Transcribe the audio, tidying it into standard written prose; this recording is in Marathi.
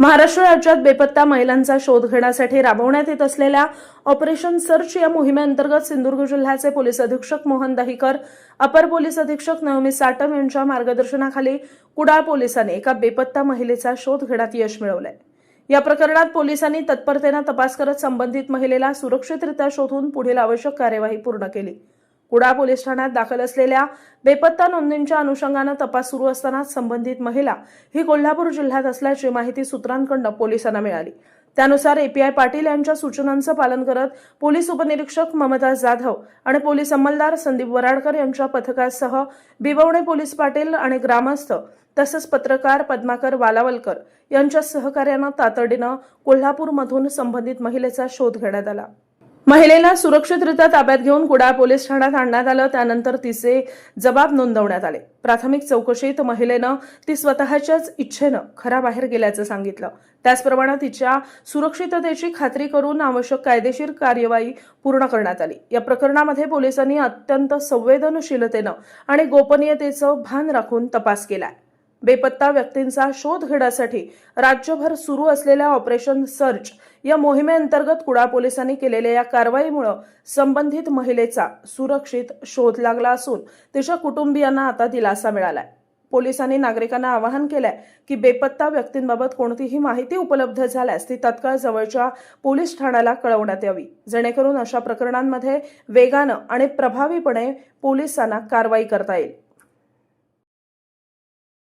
महाराष्ट्र राज्यात बेपत्ता महिलांचा शोध घेण्यासाठी राबवण्यात येत असलेल्या ऑपरेशन सर्च या मोहिमेअंतर्गत सिंधुदुर्ग जिल्ह्याचे पोलीस अधीक्षक मोहन दहिकर, अपर पोलीस अधीक्षक नवमी साटम यांच्या मार्गदर्शनाखाली कुडाळ पोलिसांनी एका बेपत्ता महिलेचा शोध घेण्यात यश मिळवलंय। या प्रकरणात पोलिसांनी तत्परतेने तपास करत संबंधित महिलेला सुरक्षितरित्या शोधून पुढील आवश्यक कार्यवाही पूर्ण केली। कुडाळ पोलीस ठाण्यात दाखल असलेल्या बेपत्ता नोंदींच्या अनुषंगाने तपास सुरू असताना संबंधित महिला ही कोल्हापूर जिल्ह्यात असल्याची माहिती सूत्रांकडून पोलिसांना मिळाली। त्यानुसार एपीआय पाटील यांच्या सूचनांचं पालन करत पोलीस उपनिरीक्षक ममता जाधव आणि पोलीस अंमलदार संदीप वराडकर यांच्या पथकासह बिबवणे पोलीस पाटील आणि ग्रामस्थ तसंच पत्रकार पद्माकर वालावलकर यांच्या सहकार्याने तातडीने कोल्हापूरमधून संबंधित महिलेचा शोध घेण्यात आला। महिलेला सुरक्षितरित्या ताब्यात घेऊन कुडाळ पोलीस ठाण्यात आणण्यात आलं। त्यानंतर तिचे जबाब नोंदवण्यात आले। प्राथमिक चौकशीत महिलेनं ती स्वतःच्याच इच्छेनं घराबाहेर गेल्याचं सांगितलं। त्याचप्रमाणे तिच्या सुरक्षिततेची खात्री करून आवश्यक कायदेशीर कार्यवाही पूर्ण करण्यात आली। या प्रकरणामध्ये पोलिसांनी अत्यंत संवेदनशीलतेनं आणि गोपनीयतेचं भान राखून तपास केलाय। बेपत्ता व्यक्तींचा शोध घेण्यासाठी राज्यभर सुरू असलेल्या ऑपरेशन सर्च या मोहिमेअंतर्गत कुडाळ पोलिसांनी केलेल्या या कारवाईमुळे संबंधित महिलेचा सुरक्षित शोध लागला असून तिच्या कुटुंबियांना आता दिलासा मिळालाय। पोलिसांनी नागरिकांना आवाहन केलंय की बेपत्ता व्यक्तींबाबत कोणतीही माहिती उपलब्ध झाल्यास ती तत्काळ जवळच्या पोलीस ठाण्याला कळवण्यात यावी, जेणेकरून अशा प्रकरणांमध्ये वेगानं आणि प्रभावीपणे पोलिसांना कारवाई करता येईल।